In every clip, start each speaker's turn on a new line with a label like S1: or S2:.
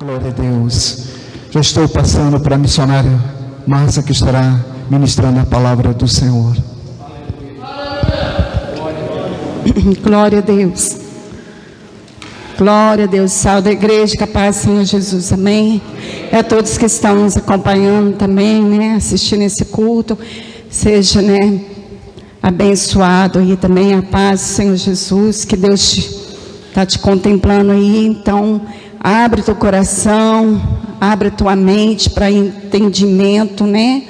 S1: Glória a Deus. Já estou passando para a missionária Márcia, que estará ministrando a palavra do Senhor.
S2: Glória a Deus. Glória a Deus. Salve a igreja, que a paz do Senhor Jesus. Amém. E a todos que estão nos acompanhando também, né, assistindo esse culto, seja, né, abençoado e também a paz do Senhor Jesus, que Deus está te contemplando aí. Então, abre teu coração, abre tua mente para entendimento, né?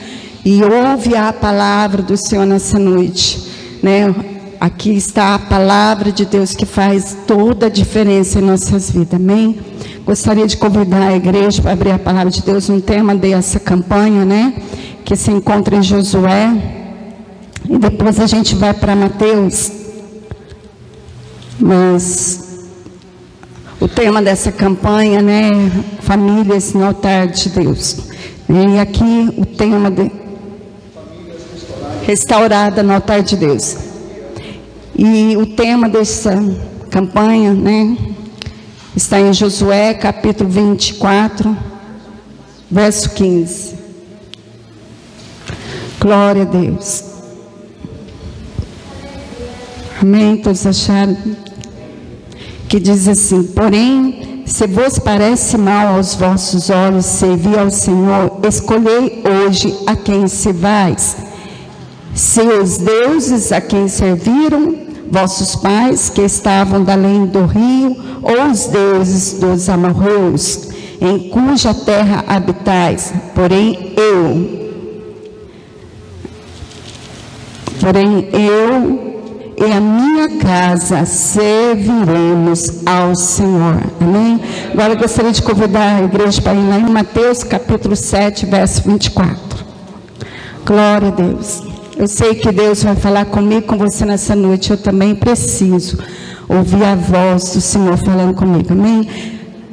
S2: E ouve a palavra do Senhor nessa noite, né? Aqui está a palavra de Deus que faz toda a diferença em nossas vidas, amém? Gostaria de convidar a igreja para abrir a palavra de Deus no tema dessa campanha, né? Que se encontra em Josué. E depois a gente vai para Mateus. Mas o tema dessa campanha, né? Famílias no altar de Deus. E aqui o tema de restaurada no altar de Deus. E o tema dessa campanha, né, está em Josué, capítulo 24, verso 15. Glória a Deus. Amém? Todos acharam? Que diz assim: porém, se vos parece mal aos vossos olhos servir ao Senhor, escolhei hoje a quem servais. Se os deuses a quem serviram vossos pais, que estavam da além do rio, ou os deuses dos amorreus, em cuja terra habitais. Porém eu e a minha casa serviremos ao Senhor. Amém? Agora eu gostaria de convidar a igreja para ir lá em Mateus capítulo 7, verso 24. Glória a Deus. Eu sei que Deus vai falar comigo, com você nessa noite. Eu também preciso ouvir a voz do Senhor falando comigo. Amém?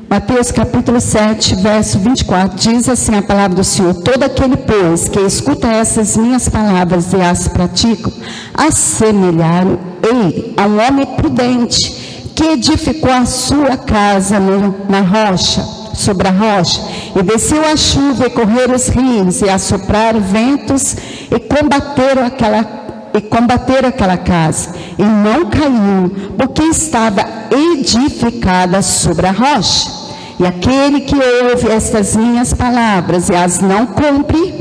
S2: Mateus capítulo 7, verso 24, diz assim a palavra do Senhor: todo aquele, pois, que escuta essas minhas palavras e as praticam, assemelharam-ei a um homem prudente, que edificou a sua casa na rocha, sobre a rocha, e desceu a chuva, e correram os rios, e assopraram ventos, e combateram aquela casa, e não caiu, porque estava edificada sobre a rocha. E aquele que ouve estas minhas palavras e as não cumpre,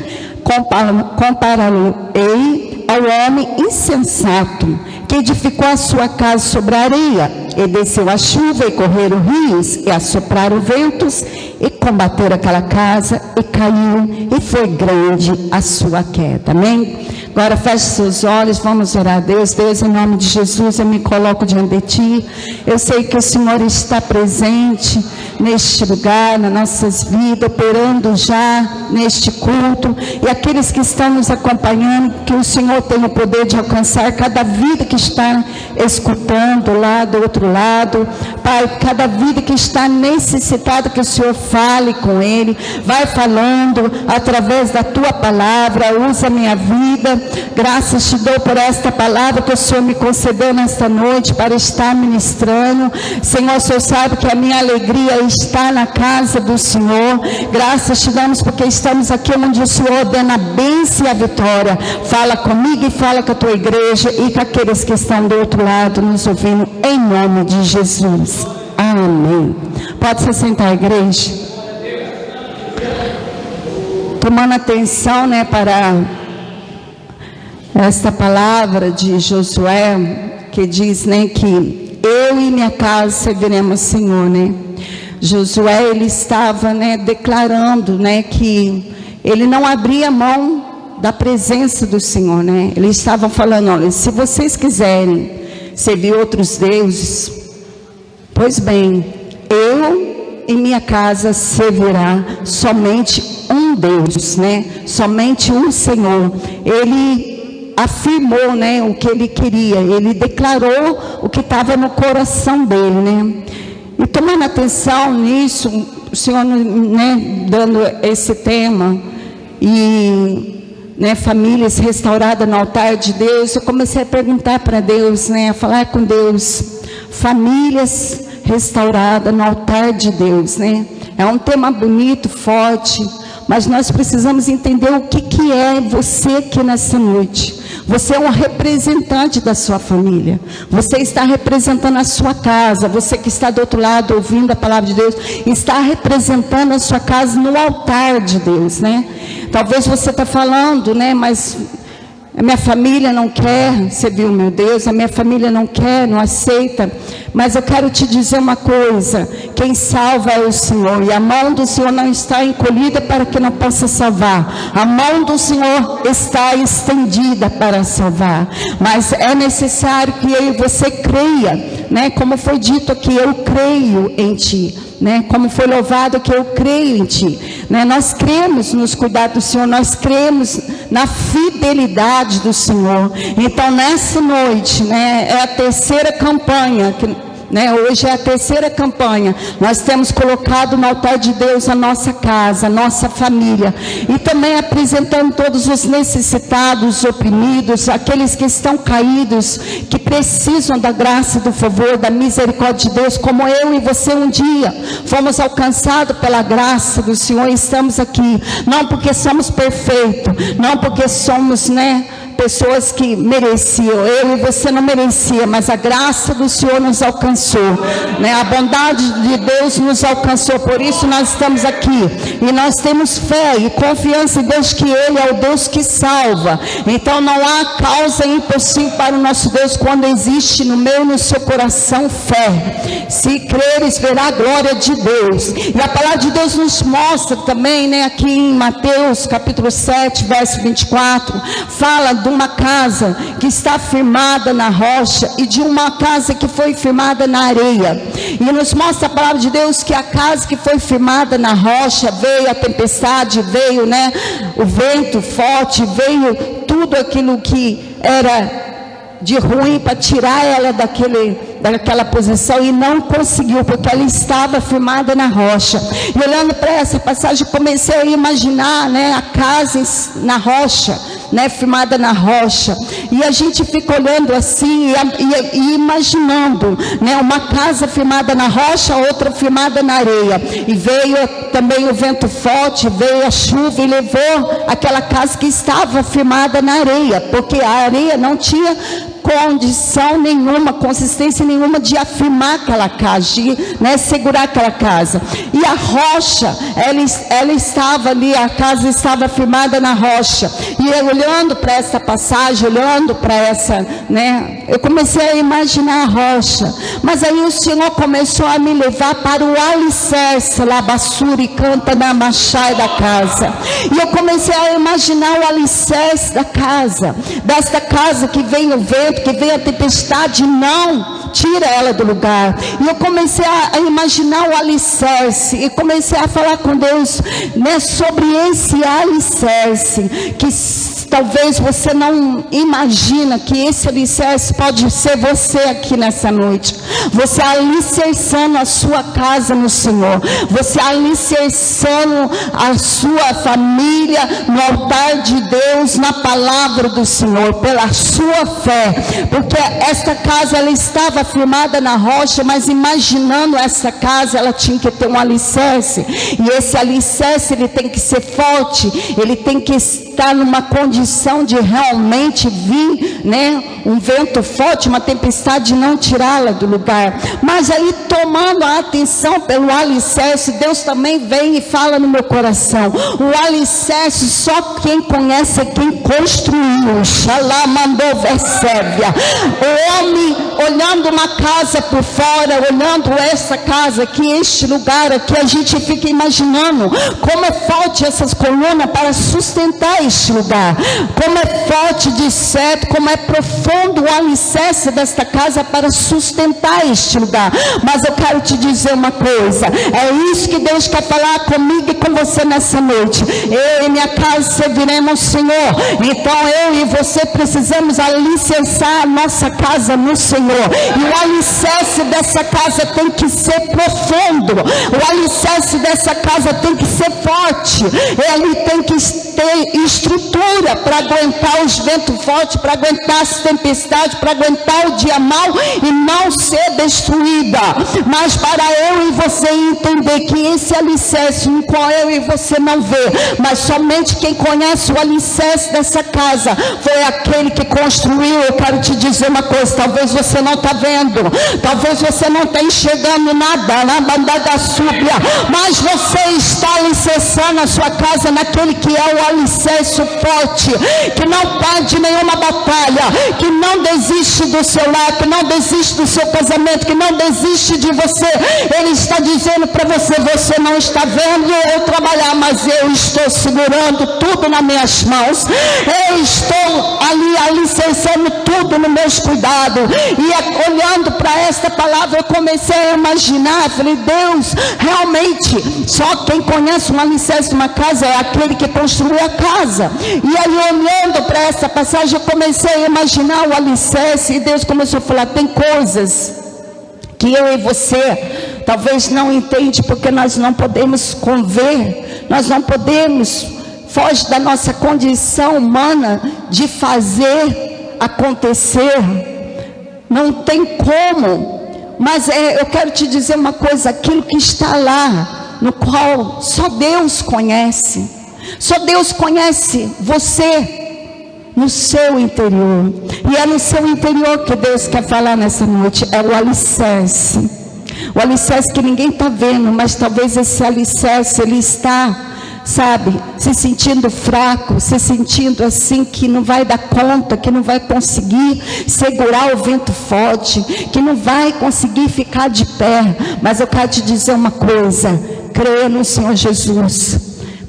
S2: compará-lo-ei ao homem insensato, que edificou a sua casa sobre a areia, e desceu a chuva, e correram rios, e assopraram ventos, e combateram aquela casa, e caiu, e foi grande a sua queda. Amém? Agora feche seus olhos, vamos orar a Deus. Deus, em nome de Jesus, eu me coloco diante de Ti. Eu sei que o Senhor está presente neste lugar, nas nossas vidas, operando já neste culto. E aqueles que estão nos acompanhando, que o Senhor tenha o poder de alcançar cada vida que está escutando lá do outro lado. Pai, cada vida que está necessitada, que o Senhor fale com ele. Vai falando através da Tua palavra. Usa a minha vida. Graças te dou por esta palavra que o Senhor me concedeu nesta noite para estar ministrando. Senhor, o Senhor sabe que a minha alegria está na casa do Senhor. Graças te damos porque estamos aqui onde o Senhor ordena a bênção e a vitória. Fala comigo e fala com a tua igreja e com aqueles que estão do outro lado nos ouvindo, em nome de Jesus. Amém. Pode se sentar, igreja. Tomando atenção, né, para esta palavra de Josué, que diz, né, que eu e minha casa serviremos ao Senhor, né? Josué, ele estava, né, declarando, né, que ele não abria mão da presença do Senhor, né? Ele estava falando: olha, se vocês quiserem servir outros deuses, pois bem, eu e minha casa servirá somente um Deus, né? Somente um Senhor. Ele afirmou, né, o que ele queria, ele declarou o que estava no coração dele, né? E tomando atenção nisso, o Senhor, né, dando esse tema, e, né, famílias restauradas no altar de Deus, eu comecei a perguntar para Deus, né, a falar com Deus, famílias restauradas no altar de Deus, né? É um tema bonito, forte, mas nós precisamos entender o que é você aqui nessa noite. Você é um representante da sua família. Você está representando a sua casa. Você que está do outro lado ouvindo a palavra de Deus, está representando a sua casa no altar de Deus, né? Talvez você está falando, né? Mas a minha família não quer, você viu, meu Deus, a minha família não quer, não aceita. Mas eu quero te dizer uma coisa: quem salva é o Senhor, e a mão do Senhor não está encolhida para que não possa salvar. A mão do Senhor está estendida para salvar. Mas é necessário que eu e você creia, né? Como foi dito aqui, eu creio em ti. Né? Como foi louvado que eu creio em ti, né? Nós cremos nos cuidados do Senhor, nós cremos na fidelidade do Senhor. Então nessa noite, né, é a terceira campanha né? Hoje é a terceira campanha. Nós temos colocado no altar de Deus a nossa casa, a nossa família, e também apresentando todos os necessitados, oprimidos, aqueles que estão caídos, que precisam da graça, do favor, da misericórdia de Deus, como eu e você um dia fomos alcançados pela graça do Senhor e estamos aqui, não porque somos perfeitos, não porque somos, né, pessoas que mereciam, eu e você não merecia, mas a graça do Senhor nos alcançou, né? A bondade de Deus nos alcançou, por isso nós estamos aqui, e nós temos fé e confiança em Deus, que Ele é o Deus que salva. Então não há causa impossível para o nosso Deus, quando existe no meu e no seu coração fé. Se creres, verá a glória de Deus. E a palavra de Deus nos mostra também, né, aqui em Mateus capítulo 7, verso 24, fala de uma casa que está firmada na rocha e de uma casa que foi firmada na areia. E nos mostra a palavra de Deus que a casa que foi firmada na rocha, veio a tempestade, veio, né, o vento forte, veio tudo aquilo que era de ruim para tirar ela daquela posição, e não conseguiu, porque ela estava firmada na rocha. E olhando para essa passagem, comecei a imaginar, né, a casa na rocha, né, firmada na rocha, e a gente fica olhando assim e imaginando, né, uma casa firmada na rocha, outra firmada na areia, e veio também o vento forte, veio a chuva e levou aquela casa que estava firmada na areia, porque a areia não tinha condição nenhuma, consistência nenhuma de afirmar aquela casa, de, né, segurar aquela casa. E a rocha, ela estava ali, a casa estava firmada na rocha. E eu, olhando para essa passagem, olhando para essa, né, eu comecei a imaginar a rocha. Mas aí o Senhor começou a me levar para o alicerce, lá, basura e canta na machai da casa. E eu comecei a imaginar o alicerce da casa, desta casa que vem o vento, que vem a tempestade, não tira ela do lugar. E eu comecei a imaginar o alicerce, e comecei a falar com Deus, né, sobre esse alicerce, que talvez você não imagina que esse alicerce pode ser você aqui nessa noite. Você alicerçando a sua casa no Senhor, você alicerçando a sua família no altar de Deus, na palavra do Senhor, pela sua fé, porque esta casa, ela estava firmada na rocha, mas imaginando essa casa, ela tinha que ter um alicerce, e esse alicerce, ele tem que ser forte, ele tem que estar numa condição de realmente vir, né, um vento forte, uma tempestade, não tirá-la do lugar. Mas aí, tomando a atenção pelo alicerce, Deus também vem e fala no meu coração: o alicerce só quem conhece é quem construiu. Xalá mandou versébia. O homem olhando uma casa por fora, olhando essa casa aqui, este lugar aqui, a gente fica imaginando como é forte essas colunas para sustentar este lugar, como é forte de certo, como é profundo o alicerce desta casa para sustentar este lugar. Mas eu quero te dizer uma coisa, é isso que Deus quer falar comigo e com você nessa noite. Eu e minha casa serviremos ao Senhor. Então eu e você precisamos alicerçar a nossa casa no Senhor, e o alicerce dessa casa tem que ser profundo, o alicerce dessa casa tem que ser forte, ele tem que estrutura para aguentar os ventos fortes, para aguentar as tempestades, para aguentar o dia mau e não ser destruída. Mas para eu e você entender que esse alicerce no qual eu e você não vê, mas somente quem conhece o alicerce dessa casa foi aquele que construiu. Eu quero te dizer uma coisa: talvez você não está vendo, talvez você não está enxergando nada na bandada súbia, mas você está alicerçando a sua casa naquele que é o alicerce forte, que não perde nenhuma batalha, que não desiste do seu lar, que não desiste do seu casamento, que não desiste de você. Ele está dizendo para você: você não está vendo eu trabalhar, mas eu estou segurando tudo nas minhas mãos, eu estou ali alicerçando tudo nos meus cuidados. E olhando para esta palavra, eu comecei a imaginar, falei: Deus, realmente só quem conhece um alicerce de uma casa é aquele que construiu a casa. E aí, olhando para essa passagem, eu comecei a imaginar o alicerce, e Deus começou a falar: tem coisas que eu e você talvez não entende, porque nós não podemos conver, nós não podemos, foge da nossa condição humana de fazer acontecer, não tem como. Mas eu quero te dizer uma coisa: aquilo que está lá, no qual só Deus conhece, só Deus conhece você no seu interior, e é no seu interior que Deus quer falar nessa noite. É o alicerce que ninguém está vendo, mas talvez esse alicerce, ele está, sabe, se sentindo fraco, se sentindo assim que não vai dar conta, que não vai conseguir segurar o vento forte, que não vai conseguir ficar de pé. Mas eu quero te dizer uma coisa: creia no Senhor Jesus,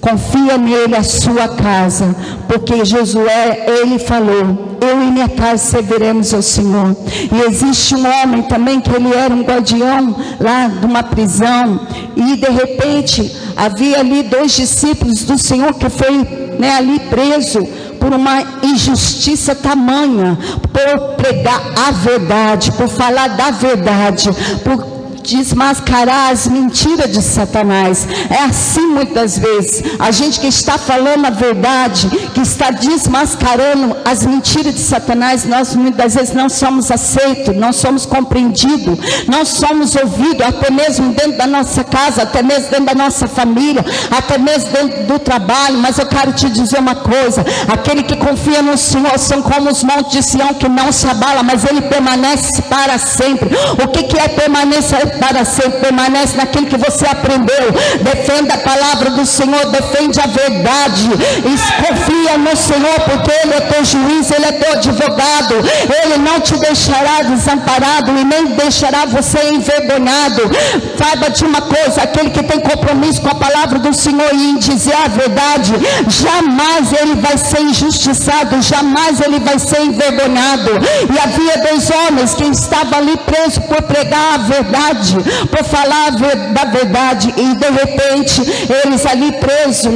S2: confia nele a sua casa, porque Josué, ele falou: eu e minha casa serviremos ao Senhor. E existe um homem também que ele era um guardião lá de uma prisão, e de repente havia ali 2 discípulos do Senhor que foi, ali preso por uma injustiça tamanha, por pregar a verdade, por falar da verdade, por desmascarar as mentiras de Satanás. É assim muitas vezes, a gente que está falando a verdade, que está desmascarando as mentiras de Satanás, nós muitas vezes não somos aceitos, não somos compreendidos, não somos ouvidos, até mesmo dentro da nossa casa, até mesmo dentro da nossa família, até mesmo dentro do trabalho. Mas eu quero te dizer uma coisa: aquele que confia no Senhor são como os montes de Sião, que não se abala, mas ele permanece para sempre. O que é permanecer para sempre? Permanece naquilo que você aprendeu. Defenda a palavra do Senhor, defende a verdade, e confia no Senhor, porque Ele é teu juiz, Ele é teu advogado. Ele não te deixará desamparado e nem deixará você envergonhado. Saiba de uma coisa: aquele que tem compromisso com a palavra do Senhor e em dizer a verdade, jamais ele vai ser injustiçado, jamais ele vai ser envergonhado. E havia 2 homens que estavam ali presos por pregar a verdade, por falar da verdade, e de repente eles ali presos,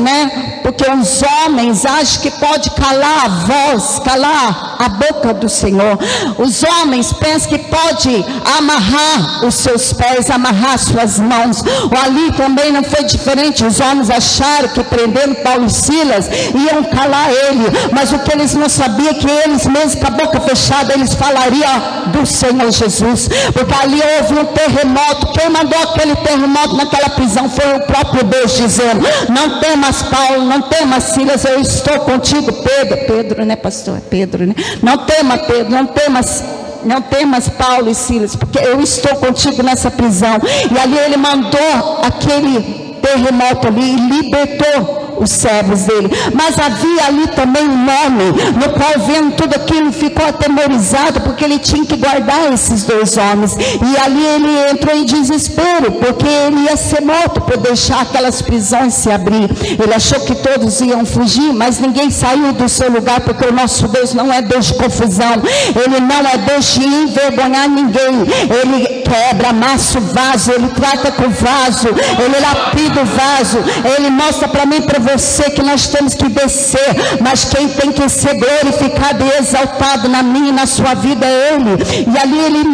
S2: porque os homens acham que pode calar a voz, calar a boca do Senhor. Os homens pensam que pode amarrar os seus pés, amarrar suas mãos. Ali também não foi diferente. Os homens acharam que prendendo Paulo e Silas iam calar ele, mas o que eles não sabiam é que eles mesmos, com a boca fechada, eles falariam do Senhor Jesus, porque ali houve um terremoto. Quem mandou aquele terremoto naquela prisão foi o próprio Deus, dizendo: não temas, Paulo, não temas, Silas, eu estou contigo. Pedro, né, pastor? Pedro, né? Não tema, Pedro, não temas, Paulo e Silas, porque eu estou contigo nessa prisão. E ali ele mandou aquele terremoto ali e libertou os servos dele. Mas havia ali também um homem, no qual, vendo tudo aquilo, ficou atemorizado, porque ele tinha que guardar esses 2 homens. E ali ele entrou em desespero, porque ele ia ser morto por deixar aquelas prisões se abrir. Ele achou que todos iam fugir, mas ninguém saiu do seu lugar, porque o nosso Deus não é Deus de confusão, Ele não é Deus de envergonhar ninguém. Ele quebra, amassa o vaso, Ele trata com o vaso, Ele lapida o vaso. Ele mostra para mim, para você, que nós temos que descer, mas quem tem que ser glorificado e exaltado na minha e na sua vida é Ele. E ali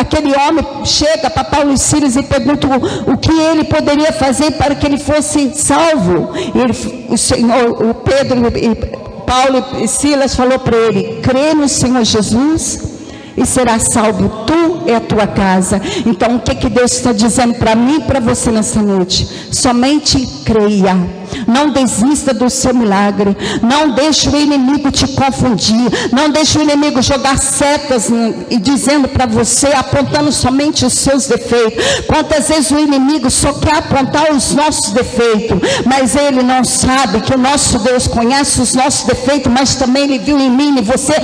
S2: aquele homem chega para Paulo e Silas e pergunta o que ele poderia fazer para que ele fosse salvo. O Senhor, o Pedro, Paulo e Silas falou para ele: crê no Senhor Jesus e será salvo tu e a tua casa. Então o que Deus está dizendo para mim e para você nessa noite? Somente creia, não desista do seu milagre, não deixe o inimigo te confundir, não deixe o inimigo jogar setas e dizendo para você, apontando somente os seus defeitos. Quantas vezes o inimigo só quer apontar os nossos defeitos, mas ele não sabe que o nosso Deus conhece os nossos defeitos, mas também ele viu em mim e você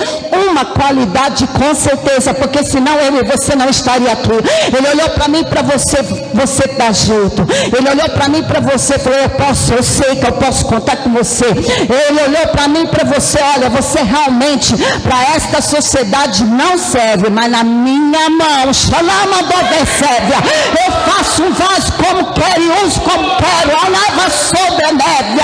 S2: uma qualidade, com certeza, porque senão eu e você não estaria aqui. Ele olhou para mim e para você, você dá jeito. Ele olhou para mim e para você e falou: eu sei que eu posso contar com você. Ele olhou para mim e para você: olha, você realmente para esta sociedade não serve, mas na minha mão, eu faço um vaso como quero e uso como quero, a lava sobre a neve.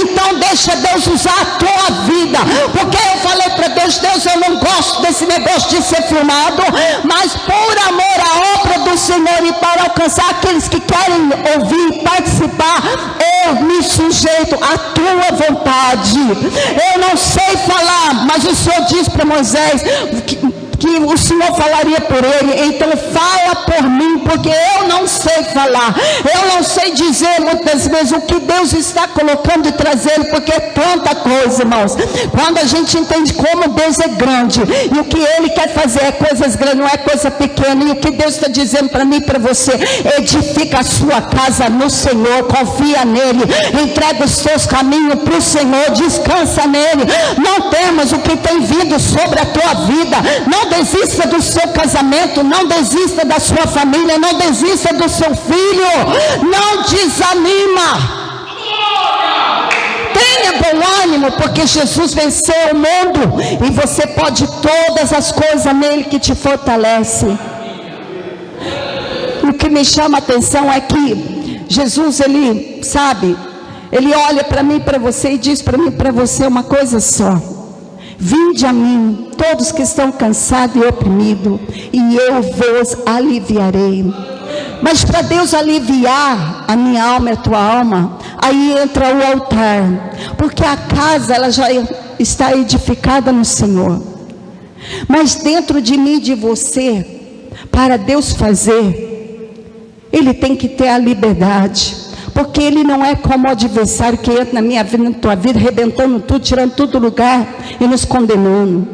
S2: Então deixa Deus usar a tua vida, porque eu falei para Deus: Deus, eu não gosto desse negócio de ser filmado, mas por amor à obra do Senhor e para alcançar aqueles que querem ouvir e participar, eu me sujeito à tua vontade. Eu não sei falar, mas o Senhor disse para Moisés que o Senhor falaria por ele. Então fala por mim, porque eu não sei falar, eu não sei dizer muitas vezes o que Deus está colocando e trazendo, porque é tanta coisa, irmãos. Quando a gente entende como Deus é grande e o que Ele quer fazer é coisas grandes, não é coisa pequena, e o que Deus está dizendo para mim e para você: edifica a sua casa no Senhor, confia nele, entrega os seus caminhos para o Senhor, descansa nele. Não temas o que tem vindo sobre a tua vida, não desista do seu casamento, não desista da sua família, não desista do seu filho, não desanima. Tenha bom ânimo, porque Jesus venceu o mundo e você pode todas as coisas nele que te fortalece. O que me chama a atenção é que Jesus, ele sabe, ele olha para mim e para você e diz para mim e para você uma coisa só: vinde a mim, todos que estão cansados e oprimidos, e eu vos aliviarei. Mas para Deus aliviar a minha alma e a tua alma, aí entra o altar, porque a casa ela já está edificada no Senhor. Mas dentro de mim e de você, para Deus fazer, Ele tem que ter a liberdade. Porque Ele não é como o adversário que entra na minha vida, na tua vida, arrebentando tudo, tirando tudo do lugar e nos condenando.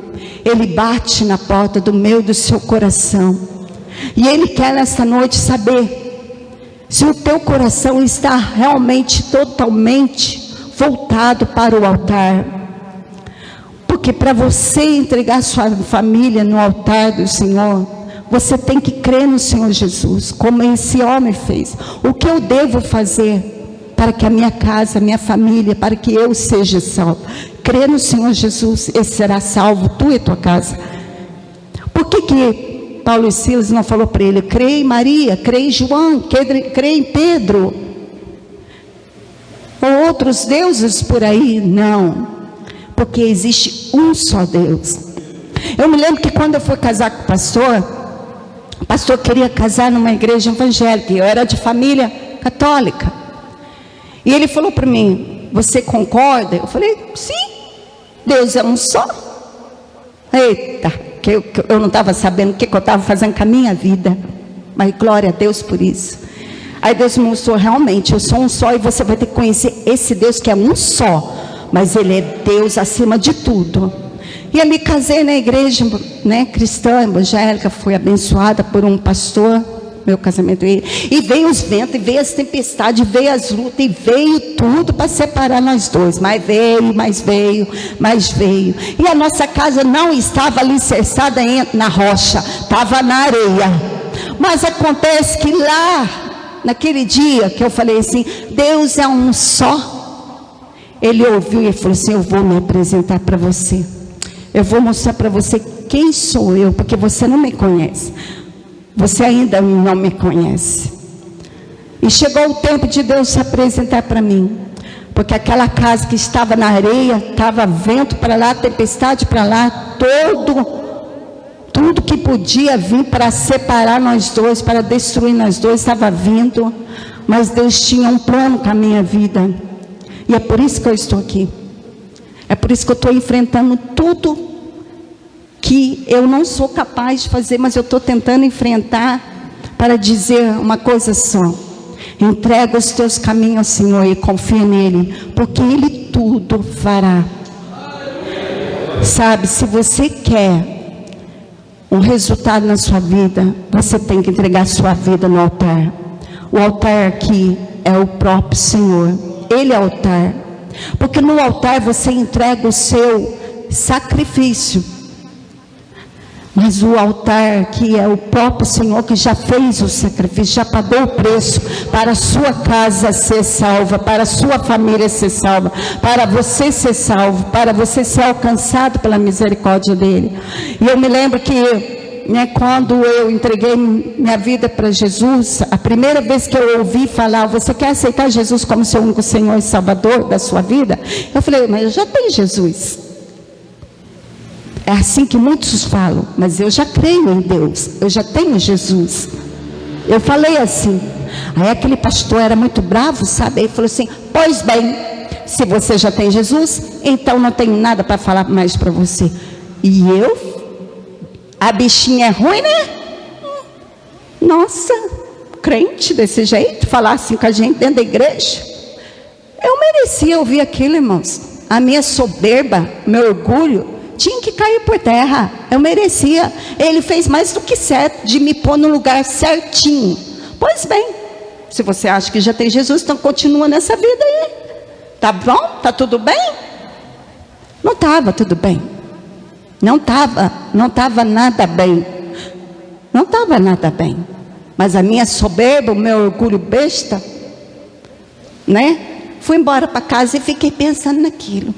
S2: Ele bate na porta do meu e do seu coração. E Ele quer nesta noite saber se o teu coração está realmente, totalmente voltado para o altar. Porque para você entregar sua família no altar do Senhor, você tem que crer no Senhor Jesus, como esse homem fez. O que eu devo fazer para que a minha casa, a minha família, para que eu seja salvo? Crer no Senhor Jesus, e será salvo tu e tua casa. Por que Paulo e Silas não falou para ele: crê em Maria, crê em João, crê em Pedro, ou outros deuses por aí? Não, porque existe um só Deus. Eu me lembro que quando eu fui casar com o pastor queria casar numa igreja evangélica, eu era de família católica, e ele falou para mim: você concorda? Eu falei: sim, Deus é um só. Eita, que eu não estava sabendo o que eu estava fazendo com a minha vida, mas glória a Deus por isso. Aí Deus me mostrou: realmente eu sou um só, e você vai ter que conhecer esse Deus que é um só, mas Ele é Deus acima de tudo. E eu me casei na igreja, né, cristã, evangélica, fui abençoada por um pastor, meu casamento. E veio os ventos, e veio as tempestades, veio as lutas, e veio tudo para separar nós dois. Mas veio, mais veio, mais veio. E a nossa casa não estava alicerçada na rocha, estava na areia. Mas acontece que lá, naquele dia que eu falei assim: Deus é um só, Ele ouviu e falou assim: eu vou me apresentar para você. Eu vou mostrar para você quem sou eu, porque você não me conhece. Você ainda não me conhece. E chegou o tempo de Deus se apresentar para mim. Porque aquela casa que estava na areia, estava vento para lá, tempestade para lá, Tudo que podia vir para separar nós dois, para destruir nós dois, estava vindo. Mas Deus tinha um plano com a minha vida. E é por isso que eu estou aqui. É por isso que eu estou enfrentando tudo que eu não sou capaz de fazer, mas eu estou tentando enfrentar para dizer uma coisa só: entrega os teus caminhos ao Senhor e confia nele, porque Ele tudo fará. Sabe, se você quer um resultado na sua vida, você tem que entregar a sua vida no altar. O altar aqui é o próprio Senhor. Ele é o altar. Porque no altar você entrega o seu sacrifício. Mas o altar aqui é o próprio Senhor que já fez o sacrifício, já pagou o preço para a sua casa ser salva, para a sua família ser salva, para você ser salvo, para você ser alcançado pela misericórdia dele. E eu me lembro que, quando eu entreguei minha vida para Jesus, a primeira vez que eu ouvi falar: você quer aceitar Jesus como seu único Senhor e Salvador da sua vida? Eu falei: mas eu já tenho Jesus. É assim que muitos falam, mas eu já creio em Deus, eu já tenho Jesus. Eu falei assim. Aí aquele pastor era muito bravo, sabe? Ele falou assim: pois bem, se você já tem Jesus, então não tenho nada para falar mais para você. E a bichinha é ruim, né? Nossa, crente desse jeito, falar assim com a gente dentro da igreja. Eu merecia ouvir aquilo, irmãos. A minha soberba, meu orgulho, tinha que cair por terra. Eu merecia. Ele fez mais do que certo de me pôr no lugar certinho. Pois bem, se você acha que já tem Jesus, então continua nessa vida aí. Tá bom? Tá tudo bem? Não estava tudo bem. Não estava nada bem. Não estava nada bem. Mas a minha soberba, o meu orgulho besta, fui embora para casa e fiquei pensando naquilo.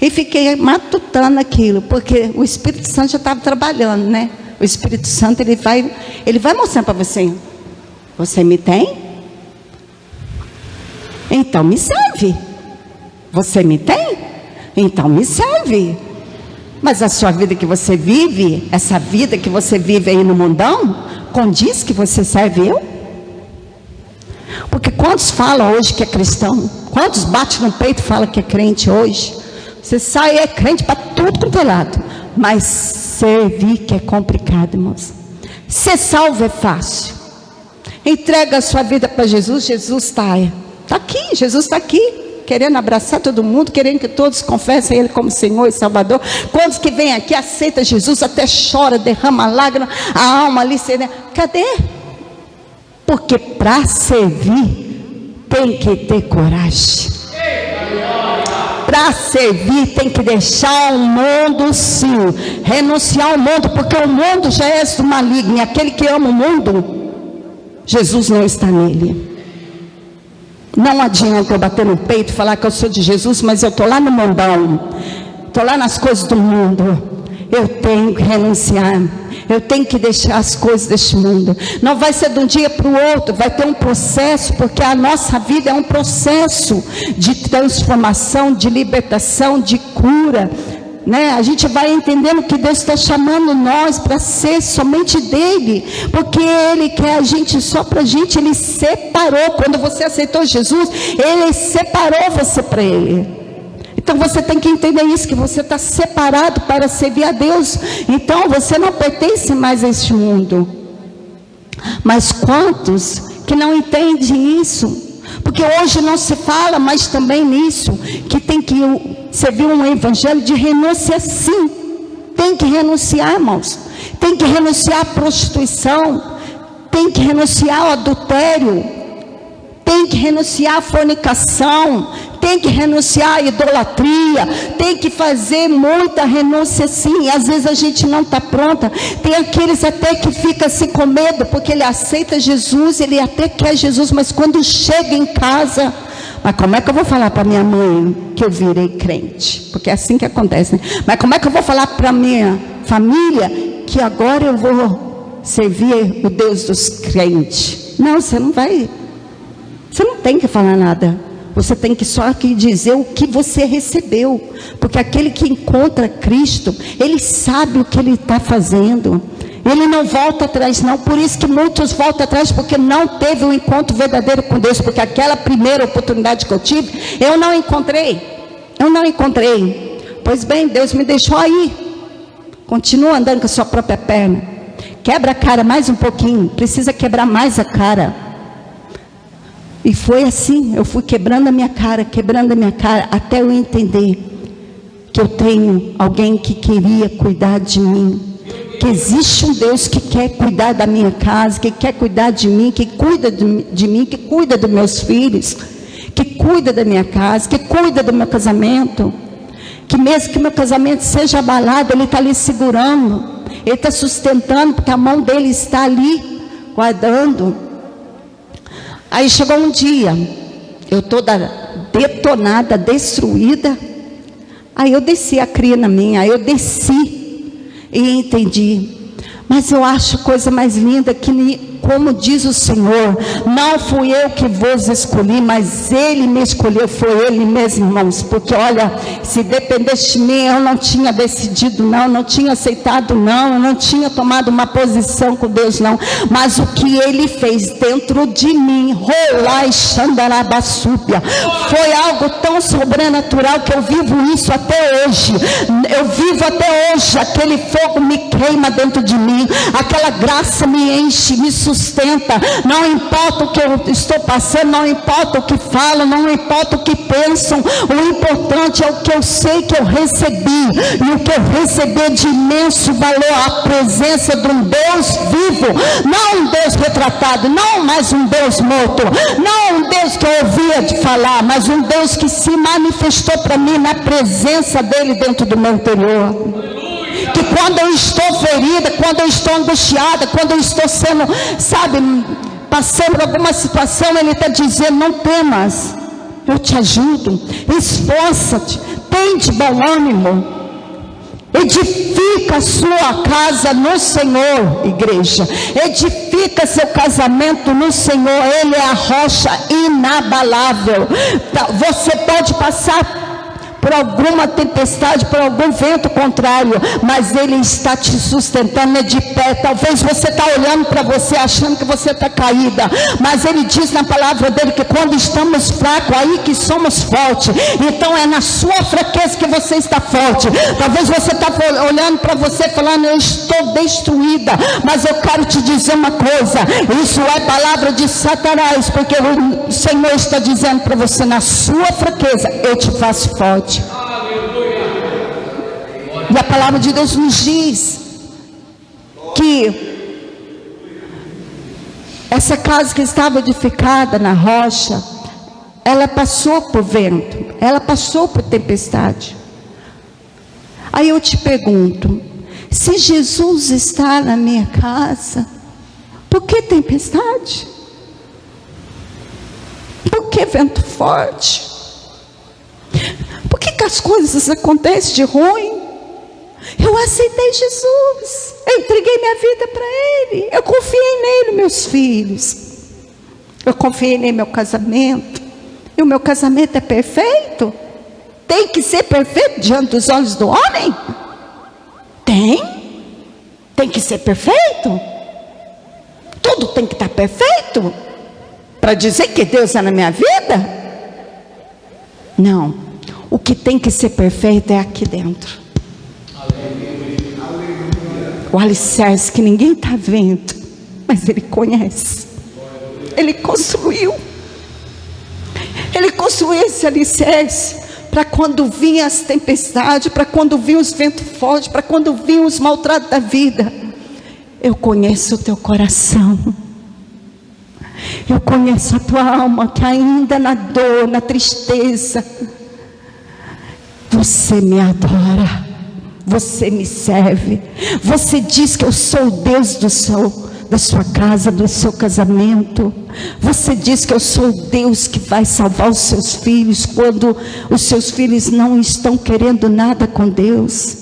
S2: E fiquei matutando aquilo, porque o Espírito Santo já estava trabalhando, O Espírito Santo, ele vai mostrando para você: você me tem? Então me serve. Você me tem? Então me serve. Mas a sua vida que você vive, essa vida que você vive aí no mundão, condiz que você serve eu? Porque quantos falam hoje que é cristão? Quantos bate no peito e falam que é crente hoje? Você sai, é crente para tudo quanto é lado. Mas servir que é complicado, irmãos. Ser salvo é fácil. Entrega a sua vida para Jesus. Jesus está aqui. Jesus está aqui, querendo abraçar todo mundo, querendo que todos confessem Ele como Senhor e Salvador. Quantos que vêm aqui, aceita Jesus, até chora, derrama lágrima, a alma ali, cadê? Porque para servir tem que ter coragem. Para servir tem que deixar o mundo, sim, renunciar ao mundo, porque o mundo já é do maligno, e aquele que ama o mundo, Jesus não está nele. Não adianta eu bater no peito e falar que eu sou de Jesus, mas eu estou lá no mundão, estou lá nas coisas do mundo. Eu tenho que renunciar, eu tenho que deixar as coisas deste mundo. Não vai ser de um dia para o outro, vai ter um processo, porque a nossa vida é um processo de transformação, de libertação, de cura, A gente vai entendendo que Deus está chamando nós para ser somente dele, porque Ele quer a gente só para a gente. Ele separou, quando você aceitou Jesus, Ele separou você para Ele. Então você tem que entender isso, que você está separado para servir a Deus. Então você não pertence mais a este mundo. Mas quantos que não entendem isso? Porque hoje não se fala mais também nisso, que tem que servir um evangelho de renúncia, sim. Tem que renunciar, irmãos. Tem que renunciar à prostituição. Tem que renunciar ao adultério. Tem que renunciar à fornicação. Tem que renunciar à idolatria. Tem que fazer muita renúncia, sim. E às vezes a gente não está pronta. Tem aqueles até que ficam assim com medo, porque ele aceita Jesus, ele até quer Jesus, mas quando chega em casa, mas como é que eu vou falar para minha mãe que eu virei crente? Porque é assim que acontece, Mas como é que eu vou falar para minha família que agora eu vou servir o Deus dos crentes? Não, você não vai. Você não tem que falar nada. Você tem que só aqui dizer o que você recebeu, porque aquele que encontra Cristo, ele sabe o que ele está fazendo. Ele não volta atrás não. Por isso que muitos voltam atrás, porque não teve um encontro verdadeiro com Deus. Porque aquela primeira oportunidade que eu tive, eu não encontrei. Pois bem, Deus me deixou aí. Continua andando com a sua própria perna. Quebra a cara mais um pouquinho. Precisa quebrar mais a cara. E foi assim, eu fui quebrando a minha cara, até eu entender que eu tenho alguém que queria cuidar de mim. Que existe um Deus que quer cuidar da minha casa, que quer cuidar de mim, que cuida de mim, que cuida dos meus filhos, que cuida da minha casa, que cuida do meu casamento. Que mesmo que meu casamento seja abalado, Ele está ali segurando, Ele está sustentando, porque a mão dEle está ali, guardando. Aí chegou um dia, eu toda detonada, destruída. Aí eu desci a crina minha, aí eu desci. E entendi, mas eu acho coisa mais linda que, como diz o Senhor, não fui eu que vos escolhi, mas Ele me escolheu, foi Ele mesmo, irmãos. Porque olha, se dependesse de mim, eu não tinha decidido não tinha aceitado eu não tinha tomado uma posição com Deus não, mas o que Ele fez dentro de mim, rolai xandarabassúbia, foi algo tão sobrenatural que eu vivo isso até hoje. Aquele fogo me queima dentro de mim, aquela graça me enche, me sustenta. Não importa o que eu estou passando, não importa o que falam, não importa o que pensam, o importante é o que eu sei que eu recebi, e o que eu recebi é de imenso valor, a presença de um Deus vivo, não um Deus retratado, não mais um Deus morto, não um Deus que eu ouvia de falar, mas um Deus que se manifestou para mim na presença dele dentro do meu interior. Que quando eu estou ferida, quando eu estou angustiada, quando eu estou sendo, passando por alguma situação, Ele está dizendo: não temas, eu te ajudo, esforça-te, tem de bom ânimo, edifica a sua casa no Senhor, igreja, edifica seu casamento no Senhor, Ele é a rocha inabalável. Você pode passar por alguma tempestade, por algum vento contrário, mas Ele está te sustentando de pé. Talvez você está olhando para você achando que você está caída, mas Ele diz na palavra dele que quando estamos fracos, aí que somos fortes. Então é na sua fraqueza que você está forte. Talvez você está olhando para você falando: eu estou destruída, mas eu quero te dizer uma coisa, isso é palavra de Satanás, porque o Senhor está dizendo para você: na sua fraqueza eu te faço forte. E a palavra de Deus nos diz que essa casa que estava edificada na rocha, ela passou por vento, ela passou por tempestade. Aí eu te pergunto: se Jesus está na minha casa, por que tempestade? Por que vento forte? Por que as coisas acontecem de ruim? Eu aceitei Jesus, eu entreguei minha vida para Ele, eu confiei nele, meus filhos, eu confiei nele, meu casamento. E o meu casamento é perfeito? Tem que ser perfeito diante dos olhos do homem? Tem que ser perfeito? Tudo tem que estar perfeito para dizer que Deus é na minha vida? Não, o que tem que ser perfeito é aqui dentro. O alicerce que ninguém está vendo, mas Ele conhece. Ele construiu esse alicerce para quando vinham as tempestades, para quando vinham os ventos fortes, para quando vinham os maltratos da vida. Eu conheço o teu coração, eu conheço a tua alma, que ainda na dor, na tristeza, você me adora, você me serve, você diz que eu sou o Deus da sua casa, do seu casamento. Você diz que eu sou o Deus que vai salvar os seus filhos quando os seus filhos não estão querendo nada com Deus.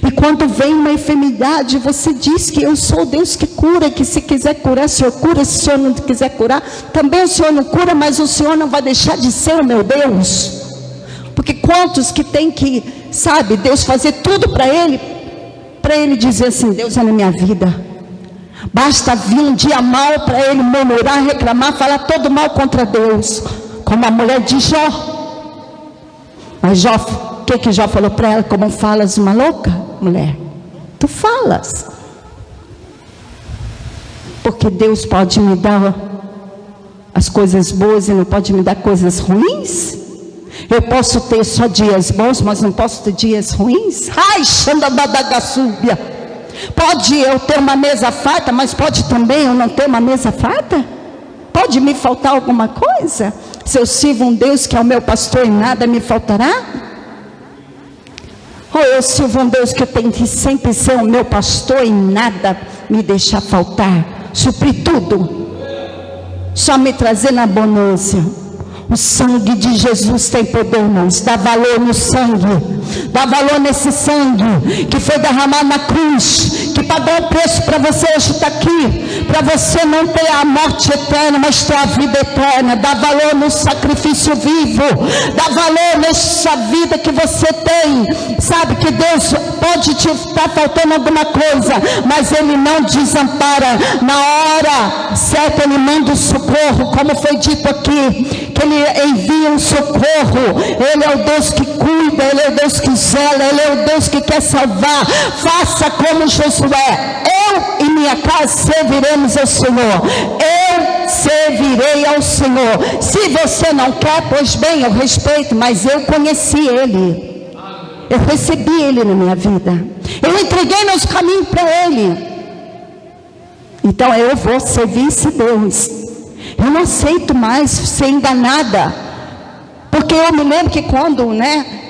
S2: E quando vem uma enfermidade, você diz que eu sou o Deus que cura, que se quiser curar, o Senhor cura, se o Senhor não quiser curar, também o Senhor não cura, mas o Senhor não vai deixar de ser o meu Deus. Porque quantos que tem que, sabe, Deus fazer tudo para ele dizer assim, Deus é na minha vida. Basta vir um dia mal para ele murmurar, reclamar, falar todo mal contra Deus. Como a mulher de Jó. Mas Jó, o que Jó falou para ela? Como falas uma louca, mulher? Tu falas. Porque Deus pode me dar as coisas boas e não pode me dar coisas ruins? Eu posso ter só dias bons, mas não posso ter dias ruins? Ai, xandabadagasúbia. Pode eu ter uma mesa farta, mas pode também eu não ter uma mesa farta? Pode me faltar alguma coisa? Se eu sirvo um Deus que é o meu pastor e nada me faltará? Ou eu sirvo um Deus que tem que sempre ser o meu pastor e nada me deixar faltar, suprir tudo, só me trazer na abundância? O sangue de Jesus tem poder, irmãos. Dá valor no sangue. Dá valor nesse sangue que foi derramado na cruz, que pagou o preço para você hoje estar aqui, para você não ter a morte eterna, mas ter a vida eterna. Dá valor no sacrifício vivo. Dá valor nessa vida que você tem. Sabe que Deus pode te estar faltando alguma coisa, mas Ele não desampara. Na hora certa Ele manda o socorro, como foi dito aqui, que Ele envia um socorro. Ele é o Deus que cuida, Ele é o Deus que zela, Ele é o Deus que quer salvar. Faça como Josué: eu e minha casa serviremos ao Senhor. Eu servirei ao Senhor. Se você não quer, pois bem, eu respeito, mas eu conheci Ele. Eu recebi Ele na minha vida. Eu entreguei meus caminhos para Ele. Então eu vou servir esse Deus. Eu não aceito mais ser enganada. Porque eu me lembro que quando,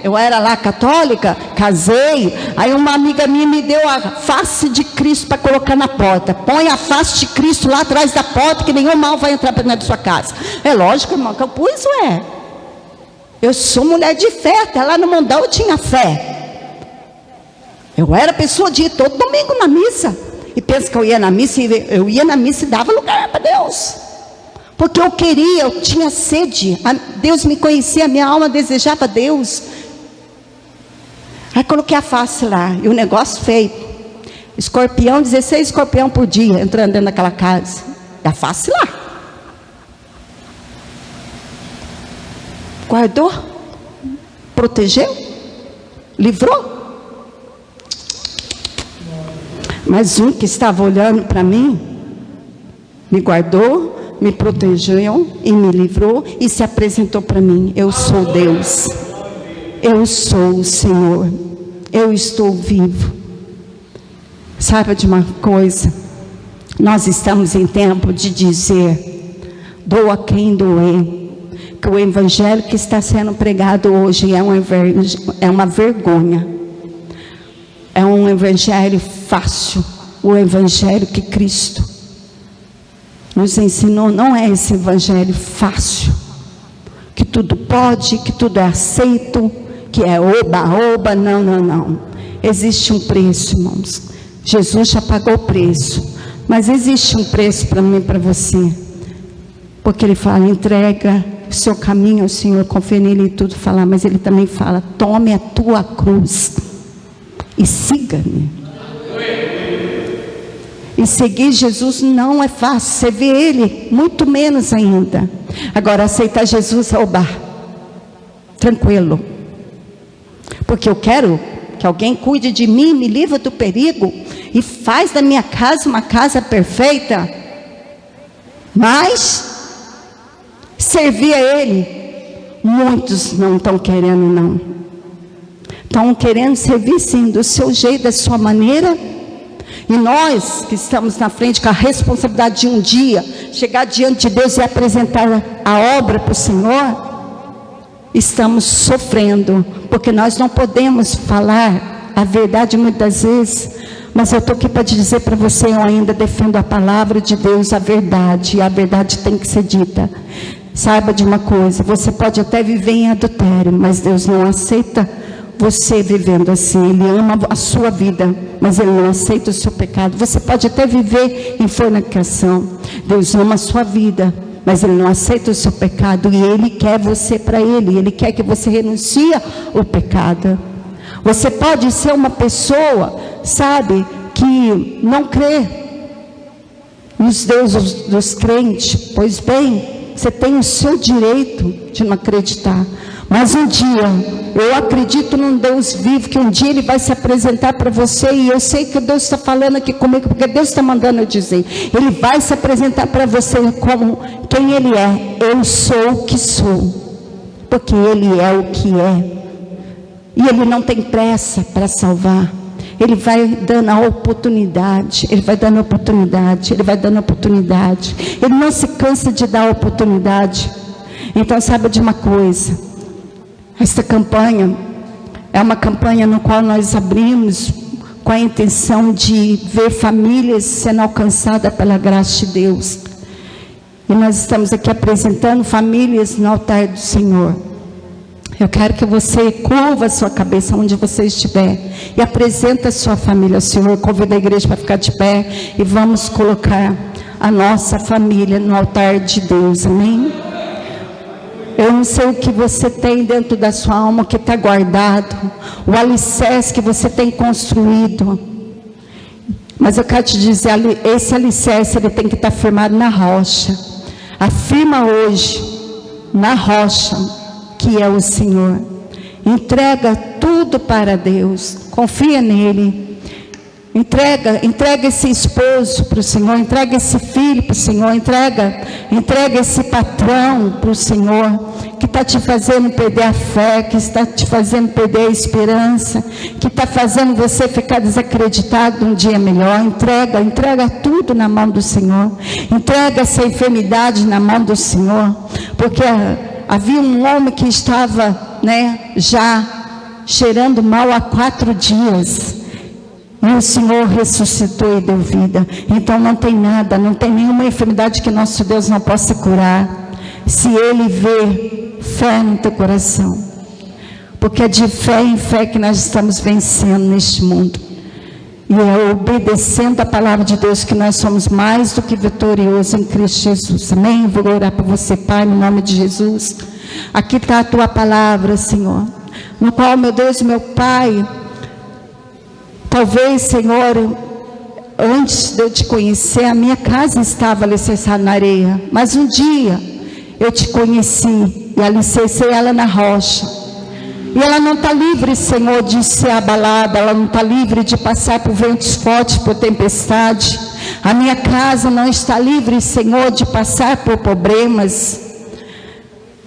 S2: eu era lá católica, casei, aí uma amiga minha me deu a face de Cristo para colocar na porta. Põe a face de Cristo lá atrás da porta, que nenhum mal vai entrar para dentro da sua casa. É lógico, irmão, que eu pus, eu sou mulher de fé, até lá no mundão eu tinha fé. Eu era pessoa de ir todo domingo na missa. E pensa que eu ia na missa e dava lugar para Deus. Porque eu queria, eu tinha sede. Deus me conhecia, minha alma desejava Deus. Aí coloquei a face lá, e o negócio feio. Escorpião, 16 escorpião por dia, entrando dentro daquela casa. E a face lá. Guardou, protegeu, livrou. Mas um que estava olhando para mim, me guardou, me protegeu e me livrou e se apresentou para mim. Eu sou Deus, eu sou o Senhor, eu estou vivo. Saiba de uma coisa, nós estamos em tempo de dizer: doa quem doer. Que o evangelho que está sendo pregado hoje é uma vergonha. É um evangelho fácil. O evangelho que Cristo nos ensinou não é esse evangelho fácil, que tudo pode, que tudo é aceito, que é oba-oba. Não. Existe um preço, irmãos. Jesus já pagou o preço, mas existe um preço para mim e para você. Porque Ele fala: entrega o seu caminho ao Senhor, confia nele e tudo falar. Mas Ele também fala: tome a tua cruz e siga-me. E seguir Jesus não é fácil. Você vê Ele, muito menos ainda. Agora, aceitar Jesus é oba, tranquilo. Porque eu quero que alguém cuide de mim, me livre do perigo e faz da minha casa uma casa perfeita. Mas servir a Ele, muitos não estão querendo, não. Estão querendo servir sim, do seu jeito, da sua maneira. E nós que estamos na frente com a responsabilidade de um dia chegar diante de Deus e apresentar a obra para o Senhor, estamos sofrendo, porque nós não podemos falar a verdade muitas vezes. Mas eu estou aqui para te dizer para você: eu ainda defendo a palavra de Deus, a verdade, e a verdade tem que ser dita. Saiba de uma coisa: você pode até viver em adultério, mas Deus não aceita você vivendo assim. Ele ama a sua vida, mas Ele não aceita o seu pecado. Você pode até viver em fornicação. Deus ama a sua vida, mas Ele não aceita o seu pecado. E Ele quer você para Ele. Ele quer que você renuncie ao pecado. Você pode ser uma pessoa, sabe, que não crê nos deuses dos crentes. Pois bem, você tem o seu direito de não acreditar. Mas um dia, eu acredito num Deus vivo, que um dia Ele vai se apresentar para você, e eu sei que Deus está falando aqui comigo, porque Deus está mandando eu dizer. Ele vai se apresentar para você como quem Ele é. Eu sou o que sou, porque Ele é o que é. E Ele não tem pressa para salvar. Ele vai dando a oportunidade, Ele vai dando oportunidade, Ele vai dando oportunidade. Ele não se cansa de dar oportunidade. Então saiba de uma coisa. Esta campanha é uma campanha no qual nós abrimos com a intenção de ver famílias sendo alcançadas pela graça de Deus. E nós estamos aqui apresentando famílias no altar do Senhor. Eu quero que você curva a sua cabeça onde você estiver e apresente a sua família ao Senhor. Convido a igreja para ficar de pé e vamos colocar a nossa família no altar de Deus. Amém? Eu não sei o que você tem dentro da sua alma que está guardado, o alicerce que você tem construído. Mas eu quero te dizer, esse alicerce ele tem que estar firmado na rocha. Afirma hoje, na rocha, que é o Senhor. Entrega tudo para Deus, confia nele. Entrega esse esposo para o Senhor, entrega esse filho para o Senhor, entrega esse patrão para o Senhor, que está te fazendo perder a fé, que está te fazendo perder a esperança, que está fazendo você ficar desacreditado um dia melhor. Entrega tudo na mão do Senhor, entrega essa enfermidade na mão do Senhor, porque havia um homem que estava, já cheirando mal há 4 dias, e o Senhor ressuscitou e deu vida. Então não tem nada, não tem nenhuma enfermidade que nosso Deus não possa curar, se Ele vê fé no teu coração. Porque é de fé em fé que nós estamos vencendo neste mundo. E é obedecendo a palavra de Deus que nós somos mais do que vitoriosos em Cristo Jesus. Amém? Vou orar para você, Pai, no nome de Jesus. Aqui está a tua palavra, Senhor, no qual, meu Deus, meu Pai, talvez, Senhor, antes de eu te conhecer, a minha casa estava alicerçada na areia. Mas um dia eu te conheci e alicercei ela na rocha. E ela não está livre, Senhor, de ser abalada. Ela não está livre de passar por ventos fortes, por tempestade. A minha casa não está livre, Senhor, de passar por problemas.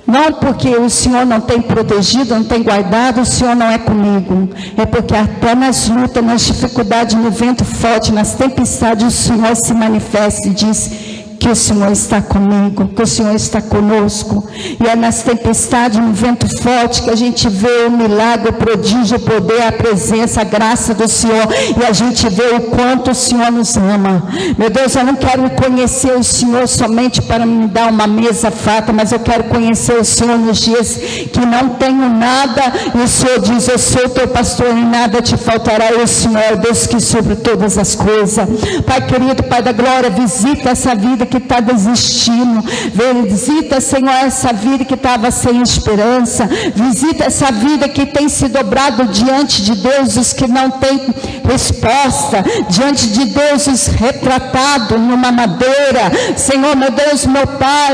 S2: Não porque o Senhor não tem protegido, não tem guardado, o Senhor não é comigo. É porque até nas lutas, nas dificuldades, no vento forte, nas tempestades, o Senhor se manifesta e diz que o Senhor está comigo, que o Senhor está conosco. E é nas tempestades, no vento forte, que a gente vê o milagre, o prodígio, o poder, a presença, a graça do Senhor. E a gente vê o quanto o Senhor nos ama. Meu Deus, eu não quero conhecer o Senhor somente para me dar uma mesa farta, mas eu quero conhecer o Senhor nos dias que não tenho nada. E o Senhor diz, eu sou teu pastor e nada te faltará. E o Senhor é o Deus que supre todas as coisas. Pai querido, Pai da glória, visita essa vida que está desistindo, visita, Senhor, essa vida que estava sem esperança, visita essa vida que tem se dobrado diante de deuses que não tem resposta, diante de deuses retratados numa madeira. Senhor, meu Deus, meu Pai,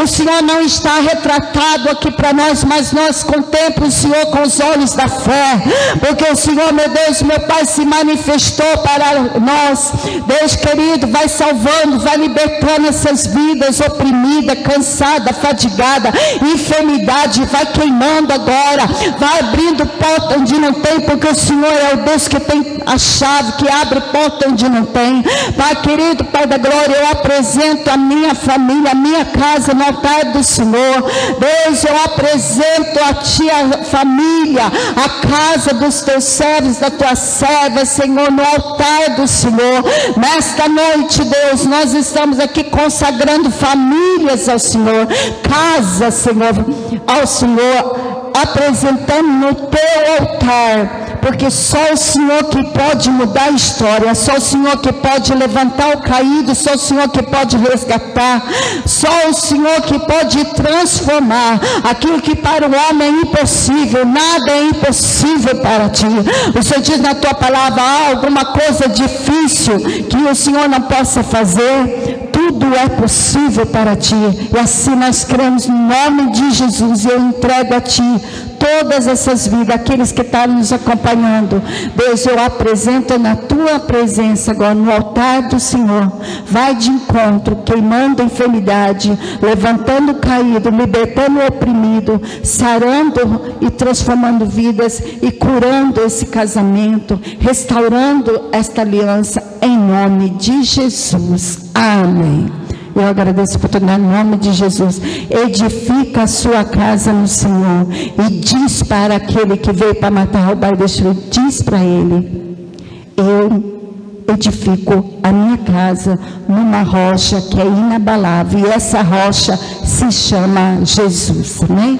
S2: o Senhor não está retratado aqui para nós, mas nós contemplamos o Senhor com os olhos da fé, porque o Senhor, meu Deus, meu Pai, se manifestou para nós. Deus querido, vai salvando, vai libertando essas vidas oprimidas, cansadas, fadigadas, enfermidade, vai queimando agora, vai abrindo porta onde não tem, porque o Senhor é o Deus que tem a chave, que abre porta onde não tem. Pai querido, Pai da glória, eu apresento a minha família, a minha casa no altar do Senhor. Deus, eu apresento a Ti a família, a casa dos Teus servos, da Tua serva, Senhor, no altar do Senhor. Nesta noite, Deus, nós estamos aqui consagrando famílias ao Senhor, casa, Senhor, ao Senhor, apresentando no teu altar, porque só o Senhor que pode mudar a história, só o Senhor que pode levantar o caído, só o Senhor que pode resgatar, só o Senhor que pode transformar aquilo que para o homem é impossível. Nada é impossível para ti. O Senhor diz na tua palavra: há alguma coisa difícil que o Senhor não possa fazer? Tudo é possível para ti, e assim nós cremos no nome de Jesus. E eu entrego a ti todas essas vidas, aqueles que estão nos acompanhando. Deus, eu apresento na tua presença agora, no altar do Senhor. Vai de encontro, queimando a enfermidade, levantando o caído, libertando o oprimido, sarando e transformando vidas e curando esse casamento, restaurando esta aliança, em nome de Jesus. Amém. Eu agradeço a oportunidade em nome de Jesus. Edifica a sua casa no Senhor e diz para aquele que veio para matar, roubar e destruir, diz para ele: eu edifico a minha casa numa rocha que é inabalável, e essa rocha se chama Jesus. Amém?